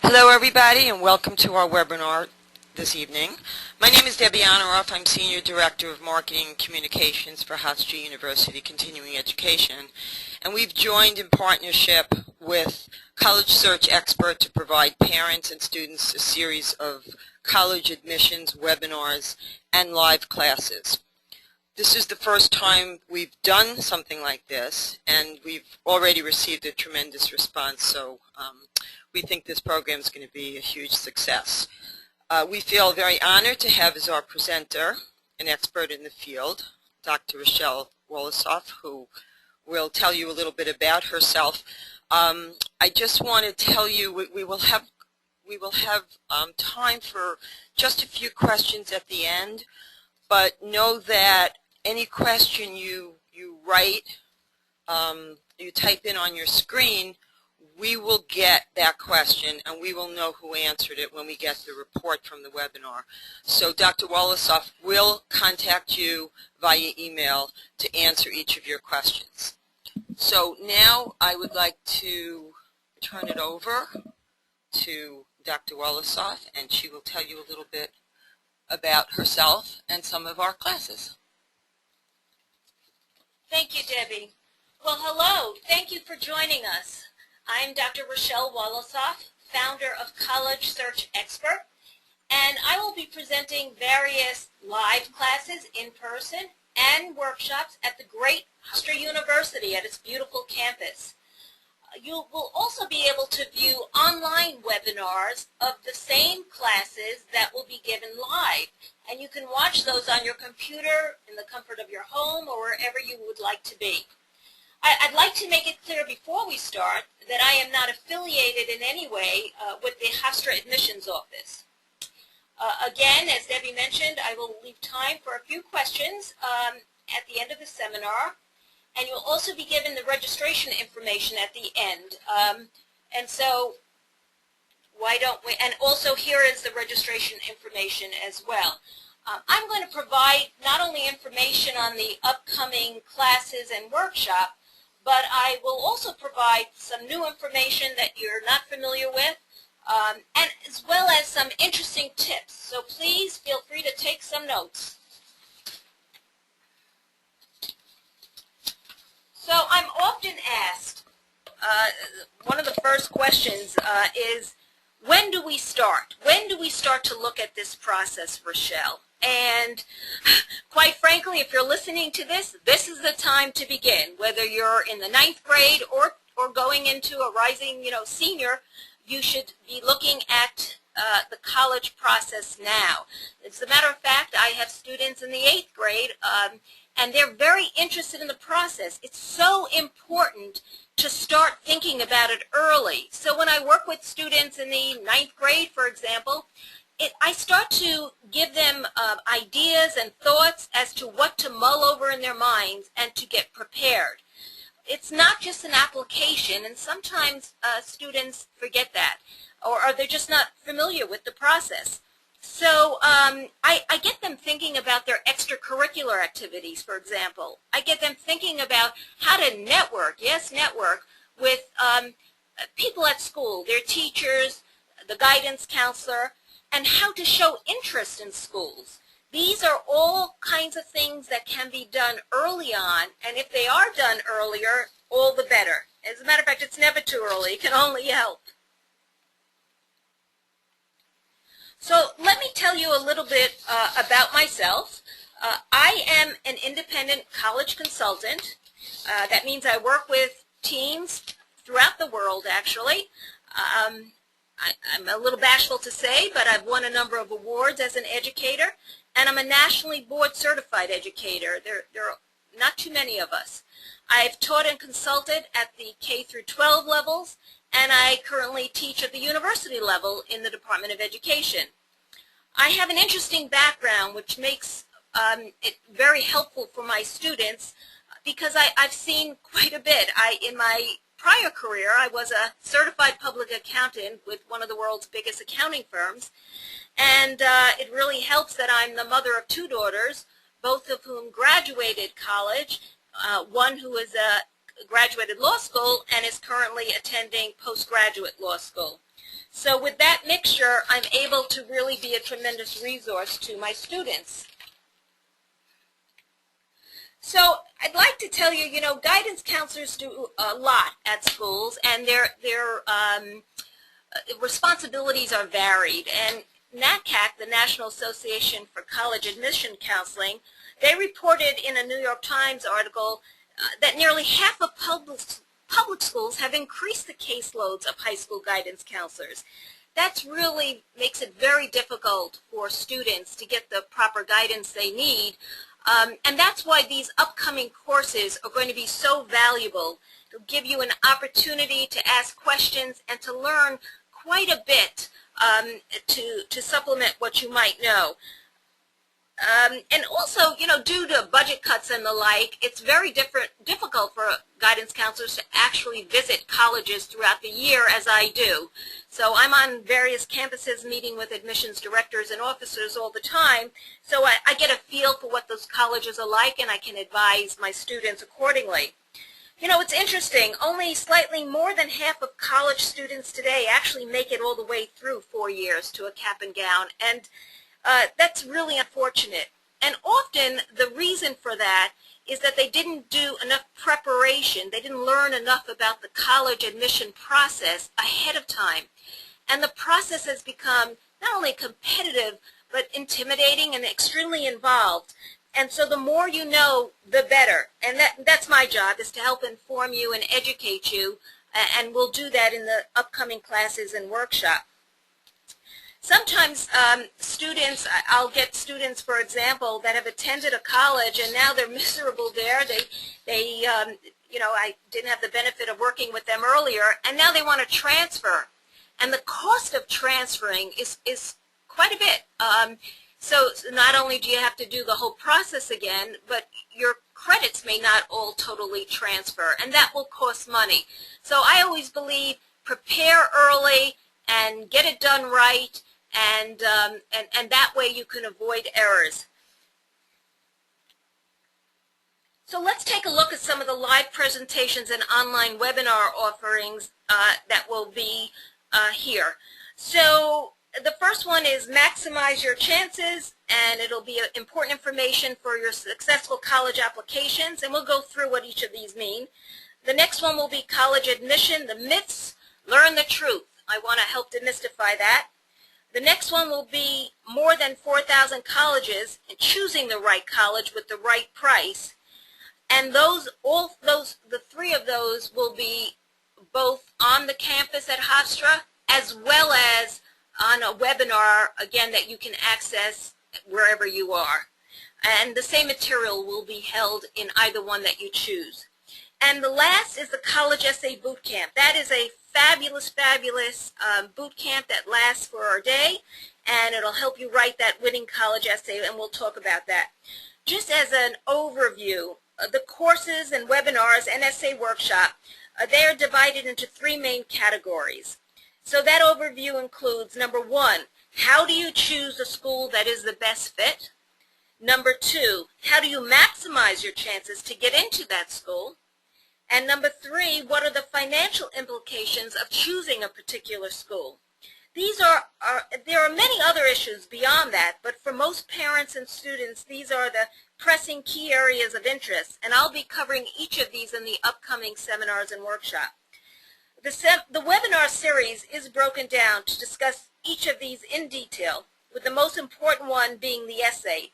Hello everybody and welcome to our webinar this evening. My name is Debbie Honoraff. I'm Senior Director of Marketing and Communications for Hofstra University Continuing Education, and we've joined in partnership with College Search Expert to provide parents and students a series of college admissions, webinars, and live classes. This is the first time we've done something like this, and we've already received a tremendous response, so we think this program is going to be a huge success. We feel very honored to have as our presenter an expert in the field, Dr. Rochelle Wolosoff, who will tell you a little bit about herself. I just want to tell you we will have time for just a few questions at the end, but know that any question you write, you type in on your screen, we will get that question and we will know who answered it when we get the report from the webinar. So Dr. Wolosoff will contact you via email to answer each of your questions. So now I would like to turn it over to Dr. Wolosoff, and she will tell you a little bit about herself and some of our classes. Thank you, Debbie. Well, hello. Thank you for joining us. I'm Dr. Rochelle Wolosoff, founder of College Search Expert, and I will be presenting various live classes in person and workshops at the great Hofstra University at its beautiful campus. You will also be able to view online webinars of the same classes that will be given live, and you can watch those on your computer in the comfort of your home or wherever you would like to be. I'd like to make it clear before we start that I am not affiliated in any way with the Hofstra Admissions Office. Again, as Debbie mentioned, I will leave time for a few questions at the end of the seminar, and you'll also be given the registration information at the end. And so why don't we, and also here is the registration information as well. I'm going to provide not only information on the upcoming classes and workshop, but I will also provide some new information that you're not familiar with, and as well as some interesting tips. So please feel free to take some notes. So I'm often asked, one of the first questions is, when do we start? When do we start to look at this process, Rochelle? And quite frankly, if you're listening to this, this is the time to begin. Whether you're in the 9th grade or going into a rising, senior, you should be looking at the college process now. As a matter of fact, I have students in the 8th grade, and they're very interested in the process. It's so important to start thinking about it early. So when I work with students in the 9th grade, for example, I start to give them ideas and thoughts as to what to mull over in their minds and to get prepared. It's not just an application, and sometimes students forget that, or they're just not familiar with the process. So I get them thinking about their extracurricular activities, for example. I get them thinking about how to network, yes, network, with people at school, their teachers, the guidance counselor, and how to show interest in schools. These are all kinds of things that can be done early on, and if they are done earlier, all the better. As a matter of fact, it's never too early. It can only help. So let me tell you a little bit about myself. I am an independent college consultant. That means I work with teams throughout the world, actually. I'm a little bashful to say, but I've won a number of awards as an educator, and I'm a nationally board certified educator. There are not too many of us. I've taught and consulted at the K through 12 levels, and I currently teach at the university level in the Department of Education. I have an interesting background which makes it very helpful for my students because I've seen quite a bit. In my prior career, I was a certified public accountant with one of the world's biggest accounting firms, and it really helps that I'm the mother of 2 daughters, both of whom graduated college, one who is graduated law school and is currently attending postgraduate law school. So with that mixture, I'm able to really be a tremendous resource to my students. So I'd like to tell you, guidance counselors do a lot at schools, and their responsibilities are varied. And NACAC, the National Association for College Admission Counseling, they reported in a New York Times article that nearly half of public schools have increased the caseloads of high school guidance counselors. That really makes it very difficult for students to get the proper guidance they need. And that's why these upcoming courses are going to be so valuable. They'll give you an opportunity to ask questions and to learn quite a bit to supplement what you might know. And also, due to budget cuts and the like, it's very difficult for guidance counselors to actually visit colleges throughout the year as I do. So I'm on various campuses meeting with admissions directors and officers all the time, so I get a feel for what those colleges are like, and I can advise my students accordingly. It's interesting, only slightly more than half of college students today actually make it all the way through 4 years to a cap and gown, and that's really unfortunate. And often the reason for that is that they didn't do enough preparation. They didn't learn enough about the college admission process ahead of time. And the process has become not only competitive, but intimidating and extremely involved. And so the more you know, the better. And that's my job, is to help inform you and educate you. And we'll do that in the upcoming classes and workshop. Sometimes I'll get students, for example, that have attended a college and now they're miserable there. I didn't have the benefit of working with them earlier, and now they want to transfer. And the cost of transferring is quite a bit. So not only do you have to do the whole process again, but your credits may not all totally transfer, and that will cost money. So I always believe prepare early and get it done right, and that way you can avoid errors. So let's take a look at some of the live presentations and online webinar offerings that will be here. So the first one is Maximize Your Chances, and it'll be important information for your successful college applications, and we'll go through what each of these mean. The next one will be College Admission, the Myths, Learn the Truth. I want to help demystify that. The next one will be More Than 4,000 Colleges and Choosing the Right College with the Right Price. And the three of those will be both on the campus at Hofstra as well as on a webinar, again, that you can access wherever you are. And the same material will be held in either one that you choose. And the last is the College Essay Boot Camp. That is a fabulous, fabulous boot camp that lasts for a day, and it'll help you write that winning college essay, and we'll talk about that. Just as an overview, the courses and webinars and essay workshop, they are divided into three main categories. So that overview includes, number one, how do you choose a school that is the best fit? Number two, how do you maximize your chances to get into that school? And number three, what are the financial implications of choosing a particular school? There are many other issues beyond that, but for most parents and students, these are the pressing key areas of interest, and I'll be covering each of these in the upcoming seminars and workshop. The webinar series is broken down to discuss each of these in detail, with the most important one being the essay.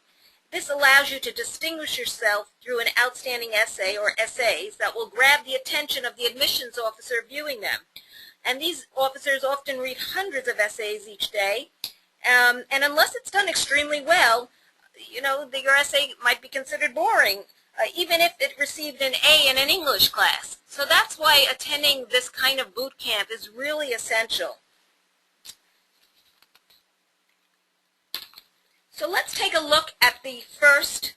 This allows you to distinguish yourself through an outstanding essay or essays that will grab the attention of the admissions officer viewing them. And these officers often read hundreds of essays each day, and unless it's done extremely well, your essay might be considered boring, even if it received an A in an English class. So that's why attending this kind of boot camp is really essential. So let's take a look at the first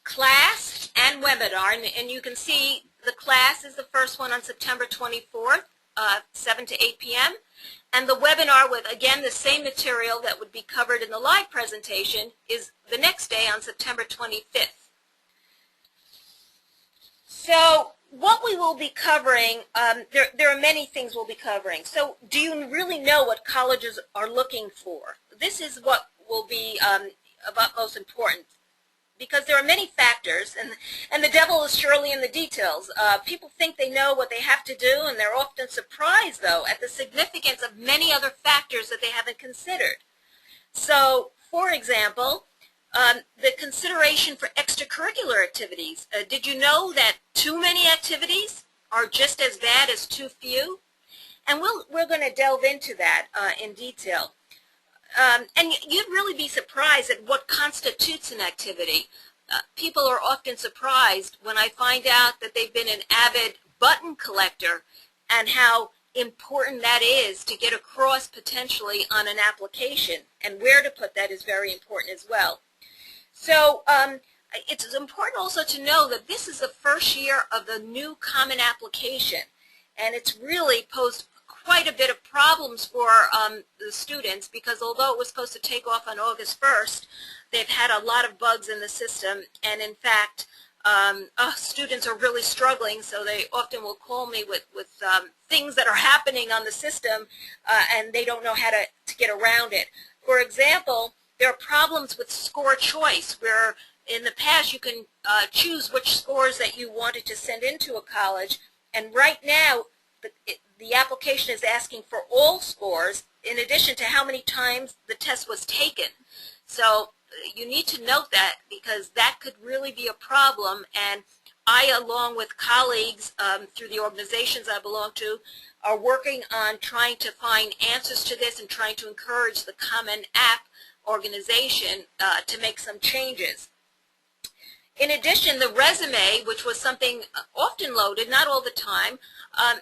class and webinar, and you can see the class is the first one on September 24th, 7 to 8 p.m., and the webinar with, again, the same material that would be covered in the live presentation is the next day on September 25th. So what we will be covering, there are many things we'll be covering. So do you really know what colleges are looking for? This is what will be of utmost importance, because there are many factors, and the devil is surely in the details. People think they know what they have to do, and they're often surprised, though, at the significance of many other factors that they haven't considered. So, for example, the consideration for extracurricular activities. Did you know that too many activities are just as bad as too few? And we're going to delve into that in detail. And you'd really be surprised at what constitutes an activity. People are often surprised when I find out that they've been an avid button collector and how important that is to get across potentially on an application, and where to put that is very important as well. So it's important also to know that this is the first year of the new Common Application, and it's really posed quite a bit of problems for the students, because although it was supposed to take off on August 1st, they've had a lot of bugs in the system, and in fact, students are really struggling, so they often will call me with things that are happening on the system, and they don't know how to get around it. For example, there are problems with score choice, where in the past you can choose which scores that you wanted to send into a college, and right now the application is asking for all scores in addition to how many times the test was taken. So you need to note that, because that could really be a problem, and I, along with colleagues through the organizations I belong to, are working on trying to find answers to this and trying to encourage the Common App organization to make some changes. In addition, the resume, which was something often loaded, not all the time,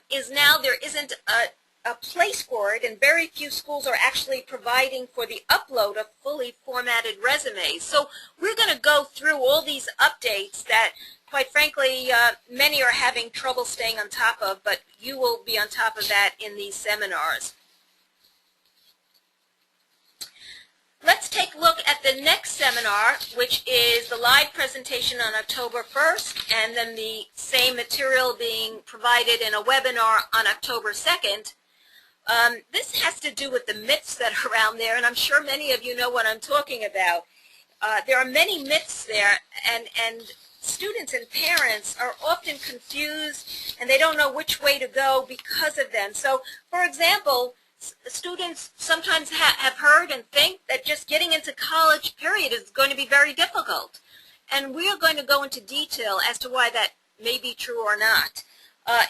is now there isn't a place for it, and very few schools are actually providing for the upload of fully formatted resumes. So we're going to go through all these updates that, quite frankly, many are having trouble staying on top of, but you will be on top of that in these seminars. Let's take a look at the next seminar, which is the live presentation on October 1st, and then the same material being provided in a webinar on October 2nd. This has to do with the myths that are around there, and I'm sure many of you know what I'm talking about. There are many myths there, and students and parents are often confused, and they don't know which way to go because of them. So, for example, students sometimes have heard and think that just getting into college, period, is going to be very difficult. And we are going to go into detail as to why that may be true or not.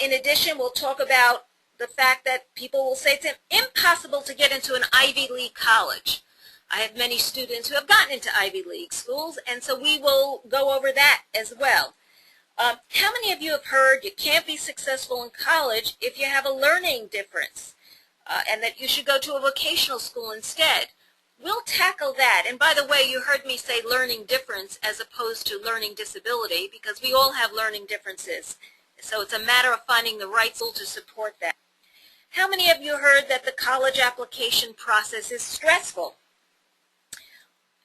In addition, we'll talk about the fact that people will say it's impossible to get into an Ivy League college. I have many students who have gotten into Ivy League schools, and so we will go over that as well. How many of you have heard you can't be successful in college if you have a learning difference? And that you should go to a vocational school instead? We'll tackle that. And by the way, you heard me say learning difference as opposed to learning disability, because we all have learning differences. So it's a matter of finding the right tool to support that. How many of you heard that the college application process is stressful?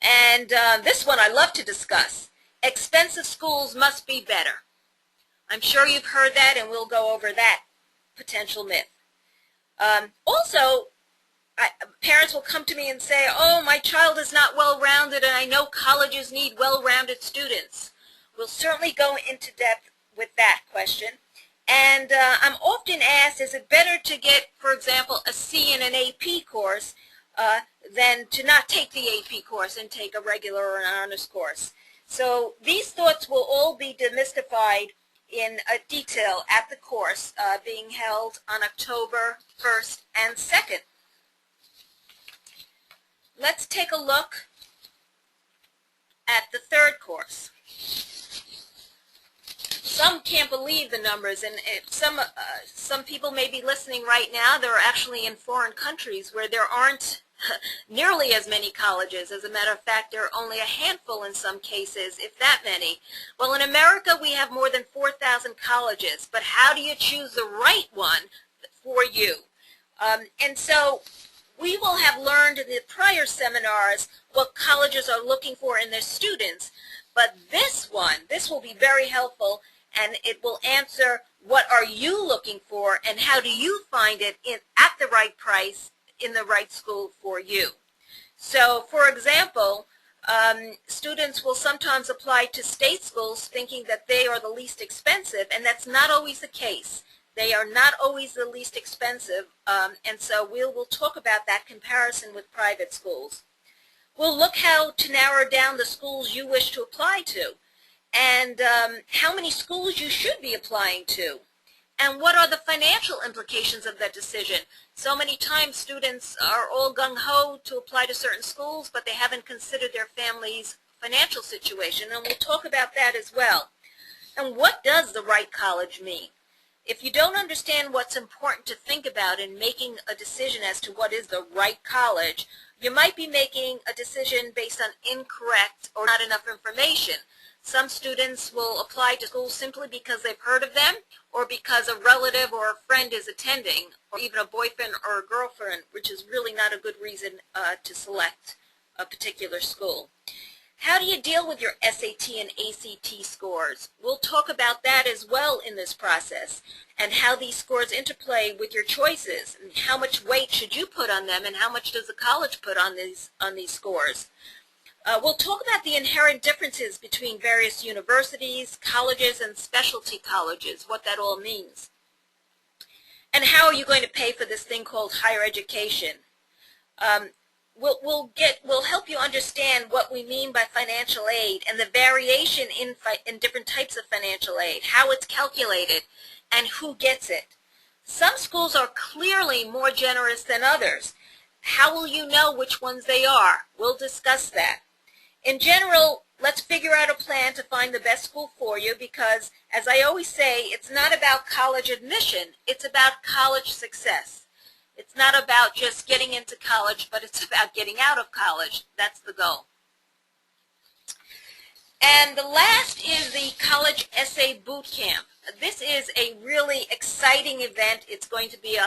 And this one I love to discuss. Expensive schools must be better. I'm sure you've heard that, and we'll go over that potential myth. Also, parents will come to me and say, oh, my child is not well-rounded, and I know colleges need well-rounded students. We'll certainly go into depth with that question. And I'm often asked, is it better to get, for example, a C in an AP course than to not take the AP course and take a regular or an honors course? So these thoughts will all be demystified in detail at the course being held on October 1st and 2nd. Let's take a look at the third course. Some can't believe the numbers, and some people may be listening right now. They're actually in foreign countries where there aren't nearly as many colleges. As a matter of fact, there are only a handful in some cases, if that many. Well, in America, we have more than 4,000 colleges, but how do you choose the right one for you? And so we will have learned in the prior seminars what colleges are looking for in their students, but this will be very helpful, and it will answer what are you looking for and how do you find it at the right price in the right school for you. So, for example, students will sometimes apply to state schools thinking that they are the least expensive, and that's not always the case. They are not always the least expensive, and so we'll talk about that comparison with private schools. We'll look how to narrow down the schools you wish to apply to, and how many schools you should be applying to, and what are the financial implications of that decision. So many times students are all gung-ho to apply to certain schools, but they haven't considered their family's financial situation, and we'll talk about that as well. And what does the right college mean? If you don't understand what's important to think about in making a decision as to what is the right college, you might be making a decision based on incorrect or not enough information. Some students will apply to schools simply because they've heard of them, or because a relative or a friend is attending, or even a boyfriend or a girlfriend, which is really not a good reason to select a particular school. How do you deal with your SAT and ACT scores? We'll talk about that as well in this process, and how these scores interplay with your choices, and how much weight should you put on them, and how much does the college put on these scores. We'll talk about the inherent differences between various universities, colleges, and specialty colleges, what that all means. And how are you going to pay for this thing called higher education? We'll help you understand what we mean by financial aid and the variation in different types of financial aid, how it's calculated, and who gets it. Some schools are clearly more generous than others. How will you know which ones they are? We'll discuss that. In general, let's figure out a plan to find the best school for you, because, as I always say, it's not about college admission, it's about college success. It's not about just getting into college, but it's about getting out of college. That's the goal. And the last is the College Essay Boot Camp. This is a really exciting event. It's going to be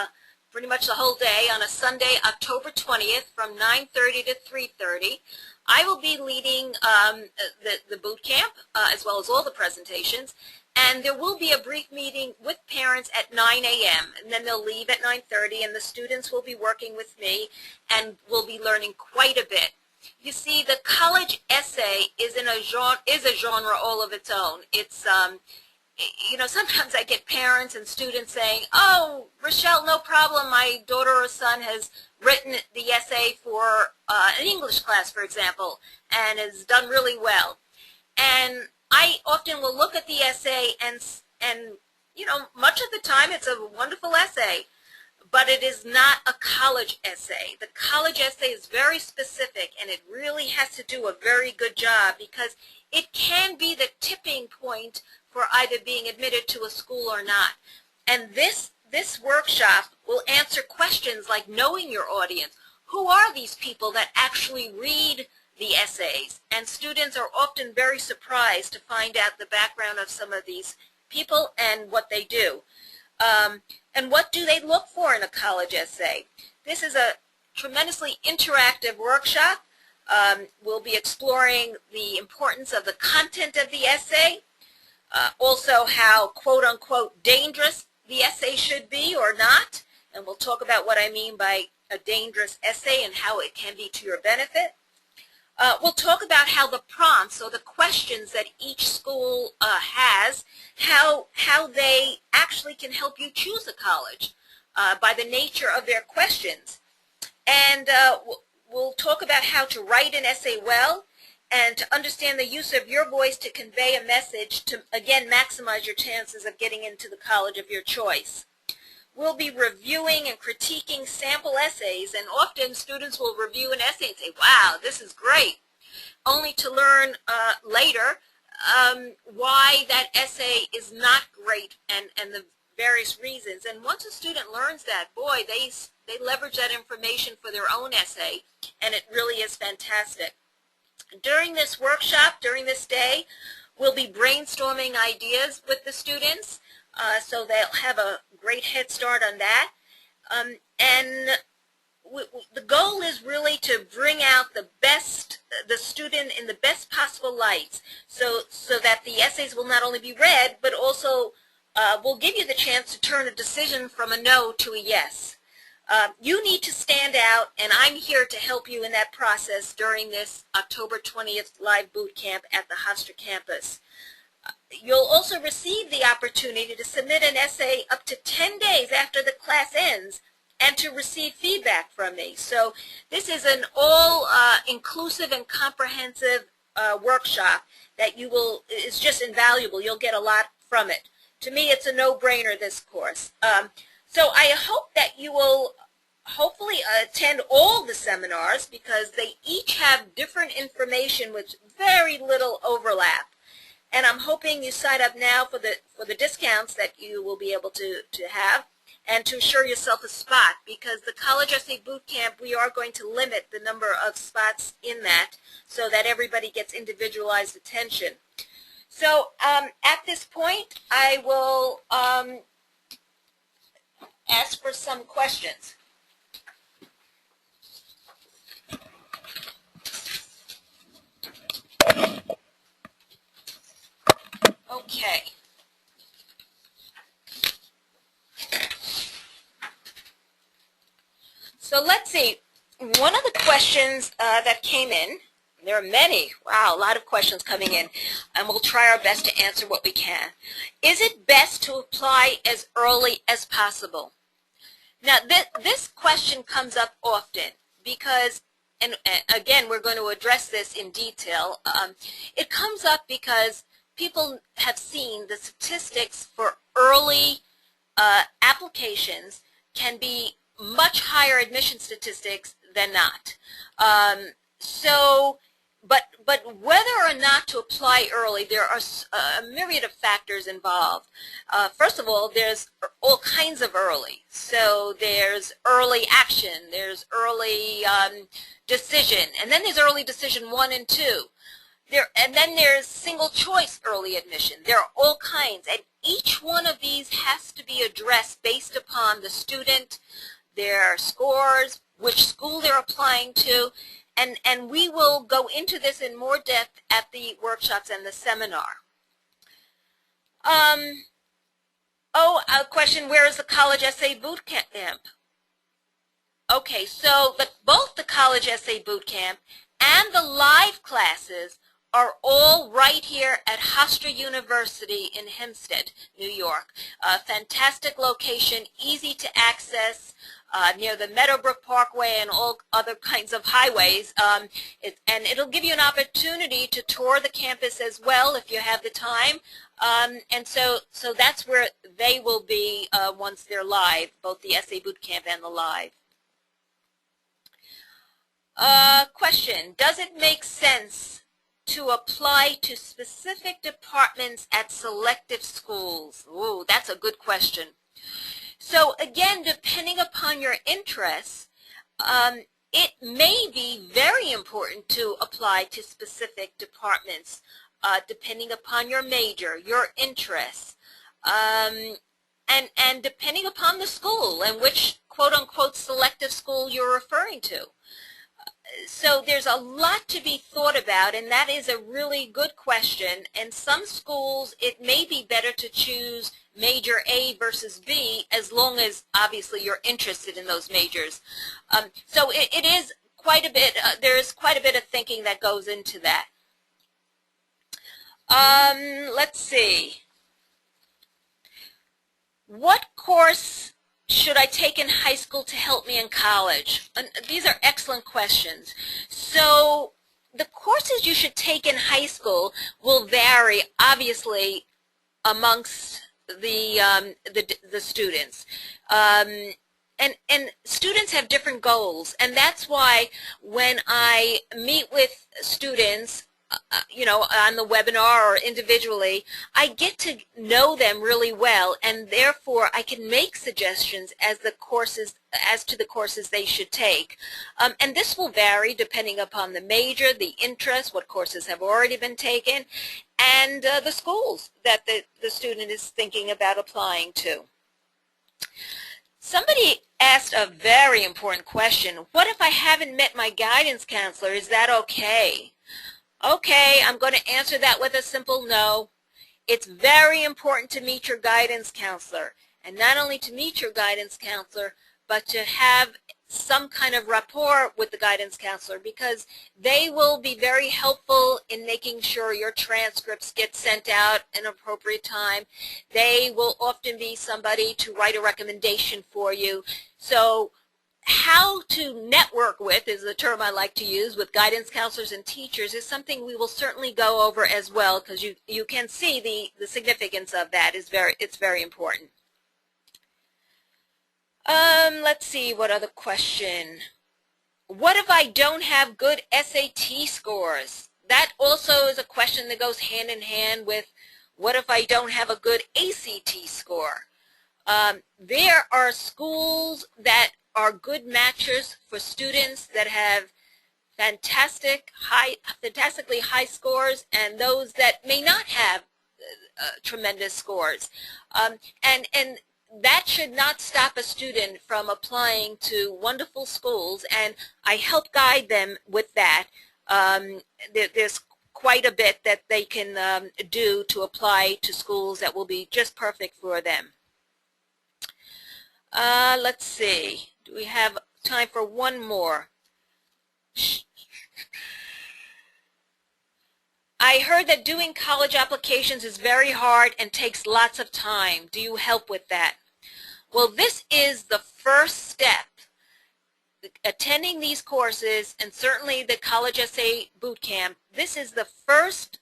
pretty much the whole day on a Sunday, October 20th from 9:30 to 3:30. I will be leading the boot camp as well as all the presentations, and there will be a brief meeting with parents at 9 a.m. and then they'll leave at 9:30, and the students will be working with me and will be learning quite a bit. You see, the college essay is a genre all of its own. It's you know, sometimes I get parents and students saying, "Oh, Rochelle, no problem. My daughter or son has written the essay for an English class, for example, and has done really well." And I often will look at the essay and you know, much of the time it's a wonderful essay, but it is not a college essay. The college essay is very specific, and it really has to do a very good job, because it can be the tipping point for either being admitted to a school or not. And this workshop will answer questions like knowing your audience. Who are these people that actually read the essays? And students are often very surprised to find out the background of some of these people and what they do. And what do they look for in a college essay? This is a tremendously interactive workshop. We'll be exploring the importance of the content of the essay, also how quote-unquote dangerous the essay should be or not, and we'll talk about what I mean by a dangerous essay and how it can be to your benefit. We'll talk about how the prompts, or the questions that each school has, how they actually can help you choose a college by the nature of their questions. And we'll talk about how to write an essay well, and to understand the use of your voice to convey a message to, again, maximize your chances of getting into the college of your choice. We'll be reviewing and critiquing sample essays, and often students will review an essay and say, "Wow, this is great," only to learn later why that essay is not great and the various reasons. And once a student learns that, boy, they leverage that information for their own essay, and it really is fantastic. During this workshop, during this day, we'll be brainstorming ideas with the students, so they'll have a great head start on that. And the goal is really to bring out the student in the best possible lights, so that the essays will not only be read, but also will give you the chance to turn a decision from a no to a yes. You need to stand out, and I'm here to help you in that process during this October 20th live boot camp at the Hofstra campus. You'll also receive the opportunity to submit an essay up to 10 days after the class ends and to receive feedback from me. So this is an all-inclusive and comprehensive workshop that is just invaluable. You'll get a lot from it. To me, it's a no-brainer, this course. So I hope that you will hopefully attend all the seminars, because they each have different information with very little overlap. And I'm hoping you sign up now for the discounts that you will be able to have, and to assure yourself a spot, because the College Essay Boot Camp, we are going to limit the number of spots in that so that everybody gets individualized attention. So at this point, I will ask for some questions. Okay. So let's see. One of the questions that came in, there are many, wow, a lot of questions coming in, and we'll try our best to answer what we can. Is it best to apply as early as possible? Now, this question comes up often because, and again, we're going to address this in detail. It comes up because people have seen the statistics for early applications can be much higher admission statistics than not. But whether or not to apply early, there are a myriad of factors involved. First of all, there's all kinds of early. So there's early action, there's early decision, and then there's early decision 1 and 2. And then there's single choice early admission. There are all kinds, and each one of these has to be addressed based upon the student, their scores, which school they're applying to, and we will go into this in more depth at the workshops and the seminar. A question, where is the College Essay Boot Camp? Okay, so both the College Essay Boot Camp and the live classes are all right here at Hofstra University in Hempstead, New York. A fantastic location, easy to access, near the Meadowbrook Parkway and all other kinds of highways. And it'll give you an opportunity to tour the campus as well if you have the time. And so that's where they will be once they're live, both the Essay Boot Camp and the live. Question, does it make sense to apply to specific departments at selective schools? Ooh, that's a good question. So again, depending upon your interests, it may be very important to apply to specific departments, depending upon your major, your interests, and depending upon the school and which quote-unquote selective school you're referring to. So there's a lot to be thought about, and that is a really good question. And some schools, it may be better to choose major A versus B, as long as obviously you're interested in those majors. So it is quite a bit, there is quite a bit of thinking that goes into that. Let's see. What course should I take in high school to help me in college? And these are excellent questions. So the courses you should take in high school will vary, obviously, amongst the students. And students have different goals, and that's why when I meet with students, you know, on the webinar or individually, I get to know them really well, and therefore I can make suggestions as to the courses they should take. And this will vary depending upon the major, the interest, what courses have already been taken, and the schools that the student is thinking about applying to. Somebody asked a very important question. What if I haven't met my guidance counselor? Is that okay? Okay, I'm going to answer that with a simple no. It's very important to meet your guidance counselor, and not only to meet your guidance counselor, but to have some kind of rapport with the guidance counselor, because they will be very helpful in making sure your transcripts get sent out in an appropriate time. They will often be somebody to write a recommendation for you. So how to network with is the term I like to use with guidance counselors and teachers is something we will certainly go over as well, because you can see the significance of that is it's very important. Let's see, what other question? What if I don't have good SAT scores? That also is a question that goes hand in hand with what if I don't have a good ACT score? There are schools that are good matches for students that have fantastically high scores, and those that may not have tremendous scores. And that should not stop a student from applying to wonderful schools, and I help guide them with that. There's quite a bit that they can do to apply to schools that will be just perfect for them. Let's see. Do we have time for one more? I heard that doing college applications is very hard and takes lots of time. Do you help with that? Well, this is the first step. Attending these courses, and certainly the College Essay Bootcamp, this is the first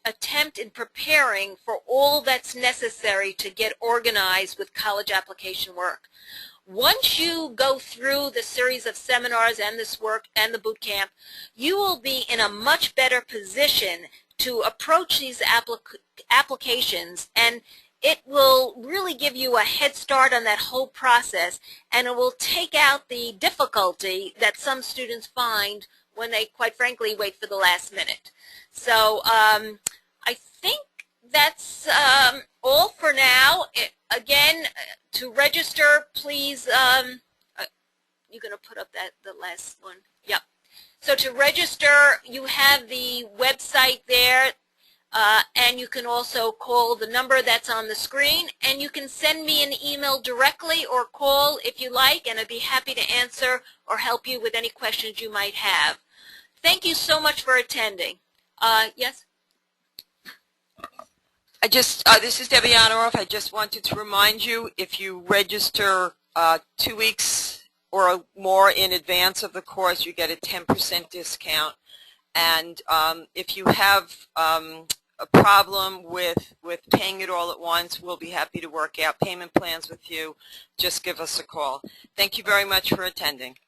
attempt in preparing for all that's necessary to get organized with college application work. Once you go through the series of seminars and this work and the boot camp, you will be in a much better position to approach these applications, and it will really give you a head start on that whole process, and it will take out the difficulty that some students find when they, quite frankly, wait for the last minute. So I think that's all for now. Again, to register, please, you're going to put up the last one? Yep. So to register, you have the website there, and you can also call the number that's on the screen, and you can send me an email directly or call if you like, and I'd be happy to answer or help you with any questions you might have. Thank you so much for attending. Yes? This is Debbie Honoroff. I just wanted to remind you, if you register 2 weeks or more in advance of the course, you get a 10% discount. And if you have a problem with paying it all at once, we'll be happy to work out payment plans with you. Just give us a call. Thank you very much for attending.